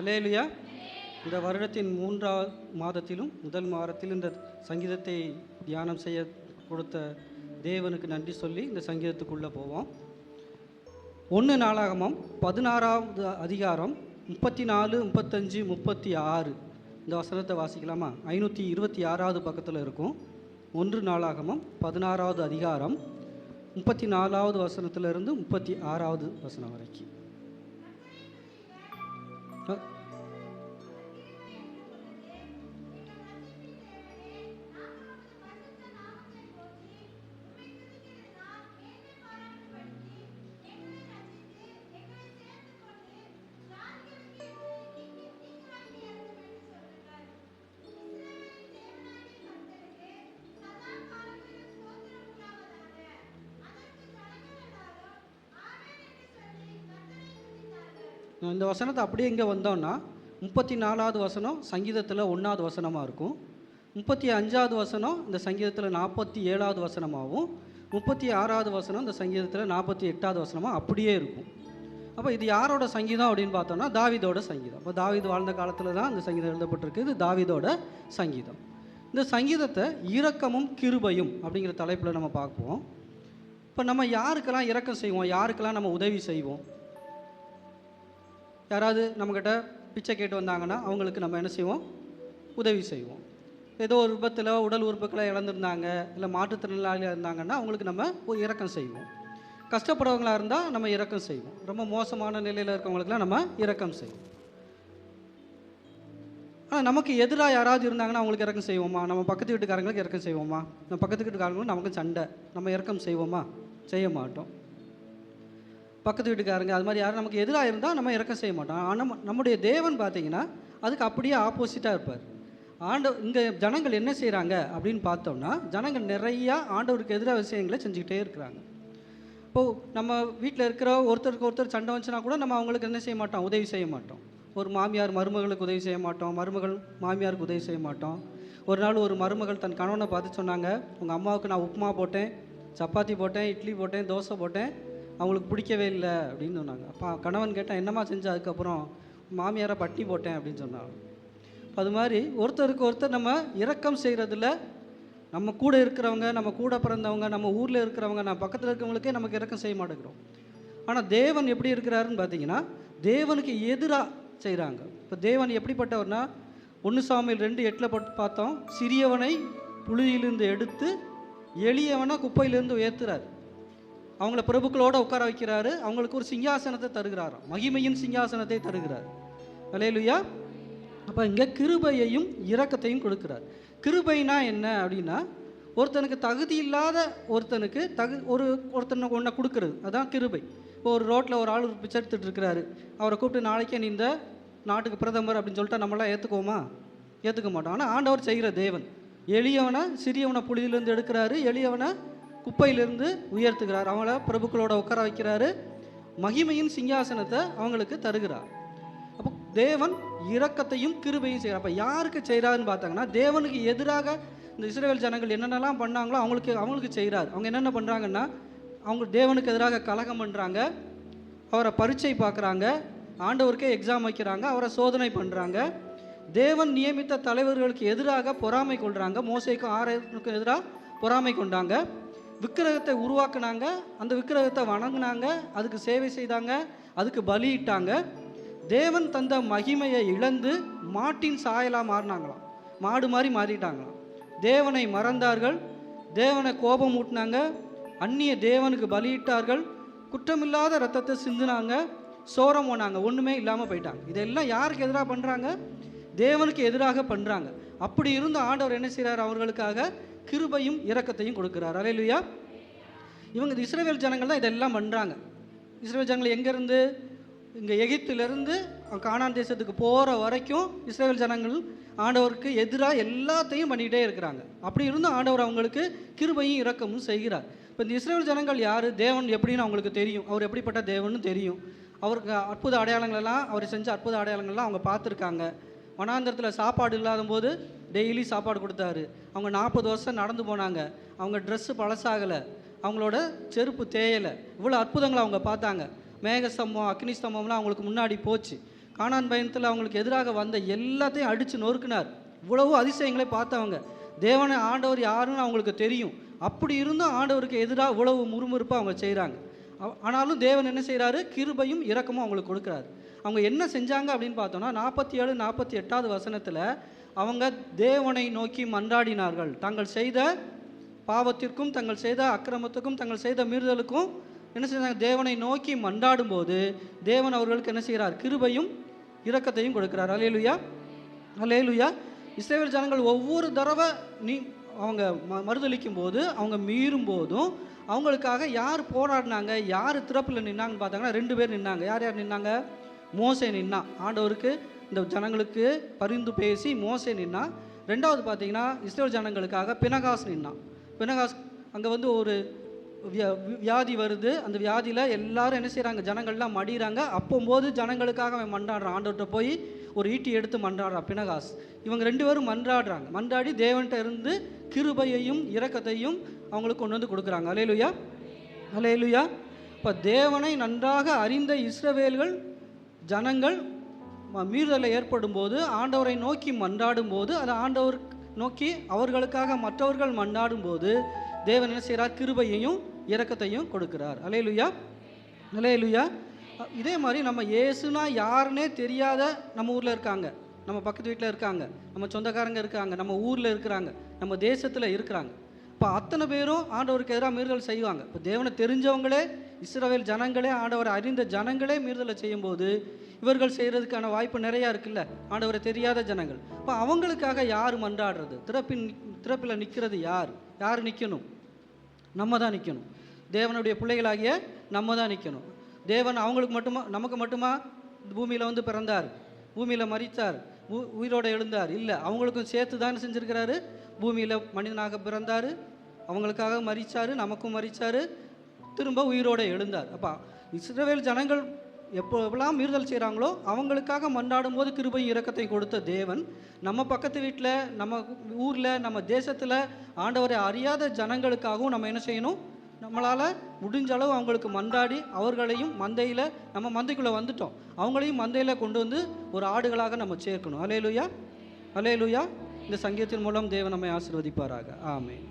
அல்லேலூயா. இந்த வருடத்தின் 3ஆம் மாதத்திலும் முதல் வாரத்தில் இந்த சங்கீதத்தை தியானம் செய்ய கொடுத்த தேவனுக்கு நன்றி சொல்லி இந்த சங்கீதத்துக்குள்ளே போவோம். 1 நாளாகமம் 16வது அதிகாரம் 34, 35, 36 இந்த வசனத்தை வாசிக்கலாமா? 526வது பக்கத்தில் இருக்கும். 1 நாளாகமம் 16வது அதிகாரம் 34வது வசனத்திலிருந்து 36வது வசனம் வரைக்கும். இந்த வசனத்தை அப்படியே இங்கே வந்தோம்னா 34வது வசனம் சங்கீதத்தில் 1வது வசனமாக இருக்கும். 35வது வசனம் இந்த சங்கீதத்தில் 47வது வசனமாகவும், 36வது வசனம் இந்த சங்கீதத்தில் 48வது வசனமாக அப்படியே இருக்கும். அப்போ இது யாரோட சங்கீதம் அப்படின்னு பார்த்தோம்னா தாவீதோட சங்கீதம். அப்போ தாவீது வாழ்ந்த காலத்தில் தான் இந்த சங்கீதம் எழுதப்பட்டிருக்கு. இது தாவீதோட சங்கீதம். இந்த சங்கீதத்தை இரக்கமும் கிருபையும் அப்படிங்கிற தலைப்பில் நம்ம பார்ப்போம். இப்போ நம்ம யாருக்கெல்லாம் இரக்கம் செய்வோம், யாருக்கெல்லாம் நம்ம உதவி செய்வோம்? யாராவது நம்மக்கிட்ட பிச்சை கேட்டு வந்தாங்கன்னா அவங்களுக்கு நம்ம என்ன செய்வோம்? உதவி செய்வோம். ஏதோ ஒரு விபத்தில் உடல் உறுப்புகளை இழந்திருந்தாங்க, இல்லை மாற்றுத்திறனாளியாக இருந்தாங்கன்னா அவங்களுக்கு நம்ம ஒரு இரக்கம் செய்வோம். கஷ்டப்படுறவங்களாக இருந்தால் நம்ம இரக்கம் செய்வோம். ரொம்ப மோசமான நிலையில் இருக்கவங்களுக்குலாம் நம்ம இரக்கம் செய்வோம். ஆனால் நமக்கு எதிராக யாராவது இருந்தாங்கன்னா அவங்களுக்கு இரக்கம் செய்வோமா? நம்ம பக்கத்து வீட்டுக்காரங்களுக்கு இரக்கம் செய்வோமா? நம்ம பக்கத்து வீட்டுக்காரங்களும் நமக்கு சண்டை, நம்ம இரக்கம் செய்வோமா? செய்ய மாட்டோம். பக்கத்து வீட்டுக்காரங்க அது மாதிரி யாரும் நமக்கு எதிராக இருந்தால் நம்ம இரக்கம் செய்ய மாட்டோம். ஆனால் நம்முடைய தேவன் பார்த்தீங்கன்னா அதுக்கு அப்படியே ஆப்போசிட்டாக இருப்பார். இங்கே ஜனங்கள் என்ன செய்கிறாங்க அப்படின்னு பார்த்தோம்னா, ஜனங்கள் நிறையா ஆண்டவருக்கு எதிராக விஷயங்களை செஞ்சுக்கிட்டே இருக்கிறாங்க. இப்போது நம்ம வீட்டில் இருக்கிற ஒருத்தருக்கு ஒருத்தர் சண்டை வந்துச்சுன்னா கூட நம்ம அவங்களுக்கு என்ன செய்ய மாட்டோம்? உதவி செய்ய மாட்டோம். ஒரு மாமியார் மருமகளுக்கு உதவி செய்ய மாட்டோம், மருமகள் மாமியாருக்கு உதவி செய்ய மாட்டோம். ஒரு நாள் ஒரு மருமகள் தன் கணவனை பார்த்து சொன்னாங்க, உங்கள் அம்மாவுக்கு நான் உப்புமா போட்டேன், சப்பாத்தி போட்டேன், இட்லி போட்டேன், தோசை போட்டேன், அவங்களுக்கு பிடிக்கவே இல்லை அப்படின்னு சொன்னாங்க. அப்போ கணவன் கேட்டால் என்னம்மா செஞ்சேன்? அதுக்கப்புறம் மாமியாரை பட்டி போட்டேன் அப்படின்னு சொன்னாங்க. அது மாதிரி ஒருத்தருக்கு ஒருத்தர் நம்ம இரக்கம் செய்கிறதில்ல. நம்ம கூட இருக்கிறவங்க, நம்ம கூட பிறந்தவங்க, நம்ம ஊரில் இருக்கிறவங்க, நம்ம பக்கத்தில் இருக்கிறவங்களுக்கே நமக்கு இரக்கம் செய்ய மாட்டேங்கிறோம். ஆனால் தேவன் எப்படி இருக்கிறாருன்னு பார்த்தீங்கன்னா தேவனுக்கு எதிராக செய்கிறாங்க. இப்போ தேவன் எப்படிப்பட்டவர்னா 1 சாமுவேல் 2:8 பார்த்தோம், சிறியவனை புழுதியிலிருந்து எடுத்து எளியவனை குப்பையிலேருந்து உயர்த்துறார். அவங்கள பிரபுக்களோடு உட்கார வைக்கிறாரு. அவங்களுக்கு ஒரு சிங்காசனத்தை தருகிறாராம், மகிமையின் சிங்காசனத்தை தருகிறார். அல்லேலூயா. அப்போ இங்கே கிருபையையும் இரக்கத்தையும் கொடுக்குறார். கிருபைனா என்ன அப்படின்னா, ஒருத்தனுக்கு தகுதி இல்லாத ஒருத்தனுக்கு ஒருத்தனை ஒன்றை கொடுக்குறது, அதுதான் கிருபை. இப்போ ஒரு ரோட்டில் ஒரு ஆள் பிச்சை எடுத்துகிட்டு இருக்கிறாரு, அவரை கூப்பிட்டு நாளைக்கே நீ இந்த நாட்டுக்கு பிரதமர் அப்படின்னு சொல்லிட்டு நம்மளாம் ஏற்றுக்குவோமா? ஏற்றுக்க மாட்டோம். ஆனால் ஆண்டவர் செய்கிற தேவன் எளியவனை சிறியவனை புழுதியிலேருந்து எடுக்கிறாரு, எளியவனை குப்பையிலிருந்து உயர்த்துகிறார், அவங்கள பிரபுக்களோட உட்கார வைக்கிறாரு, மகிமையின் சிங்காசனத்தை அவங்களுக்கு தருகிறார். அப்போ தேவன் இரக்கத்தையும் கிருபையும் செய்கிறார். அப்போ யாருக்கு செய்கிறாருன்னு பார்த்தாங்கன்னா, தேவனுக்கு எதிராக இந்த இஸ்ரவேல் ஜனங்கள் என்னென்னலாம் பண்ணாங்களோ அவங்களுக்கு செய்கிறார். அவங்க என்னென்ன பண்ணுறாங்கன்னா, அவங்க தேவனுக்கு எதிராக கலகம் பண்ணுறாங்க, அவரை பரீட்சை பார்க்குறாங்க, ஆண்டவருக்கே எக்ஸாம் வைக்கிறாங்க, அவரை சோதனை பண்ணுறாங்க, தேவன் நியமித்த தலைவர்களுக்கு எதிராக பொறாமை கொள்கிறாங்க, மோசேக்கும் ஆரோனுக்கும் எதிராக பொறாமை கொண்டாங்க, விக்கிரகத்தை உருவாக்குனாங்க, அந்த விக்கிரகத்தை வணங்கினாங்க, அதுக்கு சேவை செய்தாங்க, அதுக்கு பலியிட்டாங்க. தேவன் தந்த மகிமையை இழந்து மாட்டின் சாயலாக மாறினாங்களாம், மாடு மாதிரி மாறிட்டாங்களாம். தேவனை மறந்தார்கள், தேவனை கோபம் ஊட்டினாங்க, அந்நிய தேவனுக்கு பலியிட்டார்கள், குற்றமில்லாத ரத்தத்தை சிந்தினாங்க, சோரம் போனாங்க, ஒன்றுமே இல்லாமல் போயிட்டாங்க. இதெல்லாம் யாருக்கு எதிராக பண்ணுறாங்க? தேவனுக்கு எதிராக பண்ணுறாங்க. அப்படி இருந்த ஆண்டவர் என்ன செய்கிறார்? அவர்களுக்காக கிருபையும் இரக்கத்தையும் கொடுக்குறார். அல்லேலூயா. இவங்க இஸ்ரவேல் ஜனங்கள் தான் இதெல்லாம் பண்ணுறாங்க. இஸ்ரவேல் ஜனங்கள் எங்கேருந்து? இங்கே எகிப்திலிருந்து கானான் தேசத்துக்கு போகிற வரைக்கும் இஸ்ரவேல் ஜனங்கள் ஆண்டவருக்கு எதிராக எல்லாத்தையும் பண்ணிக்கிட்டே இருக்கிறாங்க. அப்படி இருந்தும் ஆண்டவர் அவங்களுக்கு கிருபையும் இரக்கமும் செய்கிறார். இப்போ இந்த இஸ்ரவேல் ஜனங்கள் யார்? தேவன் எப்படின்னு அவங்களுக்கு தெரியும், அவர் எப்படிப்பட்ட தேவன்னு தெரியும். அவருக்கு அற்புத அடையாளங்களெல்லாம், அவர் செஞ்ச அற்புத அடையாளங்கள்லாம் அவங்க பார்த்துருக்காங்க. வனாந்தரத்தில் சாப்பாடு இல்லாத போது டெய்லி சாப்பாடு கொடுத்தாரு. அவங்க 40 வருஷம் நடந்து போனாங்க, அவங்க ட்ரெஸ்ஸு பழசாகலை, அவங்களோட செருப்பு தேயலை, இவ்வளோ அற்புதங்களை அவங்க பார்த்தாங்க. மேகஸ்தம்பம் அக்னி ஸ்தம்பம்லாம் அவங்களுக்கு முன்னாடி போச்சு. கானான் பயணத்தில் அவங்களுக்கு எதிராக வந்த எல்லாத்தையும் அடித்து நொறுக்கினார். இவ்வளவு அதிசயங்களை பார்த்தவங்க. தேவனை ஆண்டவர் யாருன்னு அவங்களுக்கு தெரியும். அப்படி இருந்தும் ஆண்டவருக்கு எதிராக இவ்வளவு முறுமுறுப்பாக அவங்க செய்கிறாங்க. ஆனாலும் தேவன் என்ன செய்கிறாரு? கிருபையும் இரக்கமும் அவங்களுக்கு கொடுக்குறாரு. அவங்க என்ன செஞ்சாங்க அப்படின்னு பார்த்தோன்னா 47, 48வது வசனத்தில் அவங்க தேவனை நோக்கி மன்றாடினார்கள். தாங்கள் செய்த பாவத்திற்கும் தங்கள் செய்த அக்கிரமத்துக்கும் தங்கள் செய்த மீறுதலுக்கும் என்ன செய்தாங்க? தேவனை நோக்கி மன்றாடும் போது தேவன் அவர்களுக்கு என்ன செய்கிறார்? கிருபையும் இரக்கத்தையும் கொடுக்கிறார். அல்லேலூயா, அல்லேலூயா. இஸ்ரவேல் ஜனங்கள் ஒவ்வொரு தடவை அவங்க மறுதளிக்கும் போது, அவங்க மீறும் போதும் அவங்களுக்காக யார் போராடினாங்க, யார் திறப்பில் நின்னாங்கன்னு பார்த்தாங்கன்னா 2 பேர் நின்னாங்க. யார் யார் நின்னாங்க? மோசே நின்னா. ஆண்டவருக்கு இந்த ஜனங்களுக்கு பரிந்து பேசி மோசே நின்னா. 2வது பார்த்தீங்கன்னா இஸ்ரவேல் ஜனங்களுக்காக பினகாஸ் நின்னான். பினகாஸ் அங்கே ஒரு வியாதி வருது. அந்த வியாதியில் எல்லாரும் என்ன செய்கிறாங்க? ஜனங்கள்லாம் மடிகிறாங்க. அப்போது ஜனங்களுக்காக அவன் மன்றாடுறான். ஆண்டவர்கிட்ட போய் ஒரு ஈட்டி எடுத்து மன்றாடுறான் பினகாஸ். இவங்க 2 பேரும் மன்றாடுறாங்க. மன்றாடி தேவன்கிட்ட இருந்து கிருபையையும் இரக்கத்தையும் அவங்களுக்கு கொண்டு வந்து கொடுக்குறாங்க. அல்லேலூயா, அல்லேலூயா. இப்போ தேவனை நன்றாக அறிந்த இஸ்ரவேல்கள் ஜனங்கள் மீறுதலை ஏற்படும் போது ஆண்டவரை நோக்கி மன்றாடும் போது, அதை ஆண்டவர் நோக்கி அவர்களுக்காக மற்றவர்கள் மன்றாடும் போது தேவன் என்ன செய்கிறார்? கிருபையையும் இரக்கத்தையும் கொடுக்கிறார். அல்லேலூயா, அல்லேலூயா. இதே மாதிரி நம்ம இயேசுனா யாருன்னே தெரியாத நம்ம ஊரில் இருக்காங்க, நம்ம பக்கத்து வீட்டில் இருக்காங்க, நம்ம சொந்தக்காரங்க இருக்காங்க, நம்ம ஊரில் இருக்கிறாங்க, நம்ம தேசத்தில் இருக்கிறாங்க. இப்போ அத்தனை பேரும் ஆண்டவருக்கு எதிராக மீறுதல் செய்வாங்க. இப்போ தேவனை தெரிஞ்சவங்களே, இஸ்ரவேல் ஜனங்களே, ஆண்டவரை அறிந்த ஜனங்களே மீறுதலை செய்யும்போது இவர்கள் செய்கிறதுக்கான வாய்ப்பு நிறையா இருக்குல்ல, ஆண்டவரை தெரியாத ஜனங்கள். இப்போ அவங்களுக்காக யார் மன்றாடுறது? திறப்பில் நிற்கிறது யார்? யார் நிற்கணும்? நம்ம தான் நிற்கணும். தேவனுடைய பிள்ளைகளாகிய நம்ம தான் நிற்கணும். தேவன் அவங்களுக்கு மட்டுமா, நமக்கு மட்டுமா பூமியில் பிறந்தார், பூமியில் மரித்தார், உயிரோடு எழுந்தார்? இல்லை, அவங்களுக்கும் சேர்த்து தான் செஞ்சுருக்கிறாரு. பூமியில் மனிதனாக பிறந்தார், அவங்களுக்காக மரித்தார், நமக்கும் மரித்தார், திரும்ப உயிரோடு எழுந்தார். அப்போ இஸ்ரவேல் ஜனங்கள் எப்போவெல்லாம் மீறுதல் செய்கிறாங்களோ அவங்களுக்காக மன்றாடும் போது கிருபையும் இரக்கத்தையும் கொடுத்த தேவன் நம்ம பக்கத்து வீட்டில், நம்ம ஊரில், நம்ம தேசத்தில் ஆண்டவரை அறியாத ஜனங்களுக்காகவும் நம்ம என்ன செய்யணும்? நம்மளால் முடிஞ்ச அளவு அவங்களுக்கு மன்றாடி அவர்களையும் மந்தையில், நம்ம மந்தைக்குள்ளே வந்துட்டோம், அவங்களையும் மந்தையில் கொண்டு வந்து ஒரு ஆடுகளாக நம்ம சேர்க்கணும். அல்லேலூயா, அல்லேலூயா. இந்த சங்கீதத்தின் மூலம் தேவன் நம்மை ஆசீர்வதிப்பாராக. ஆமென்.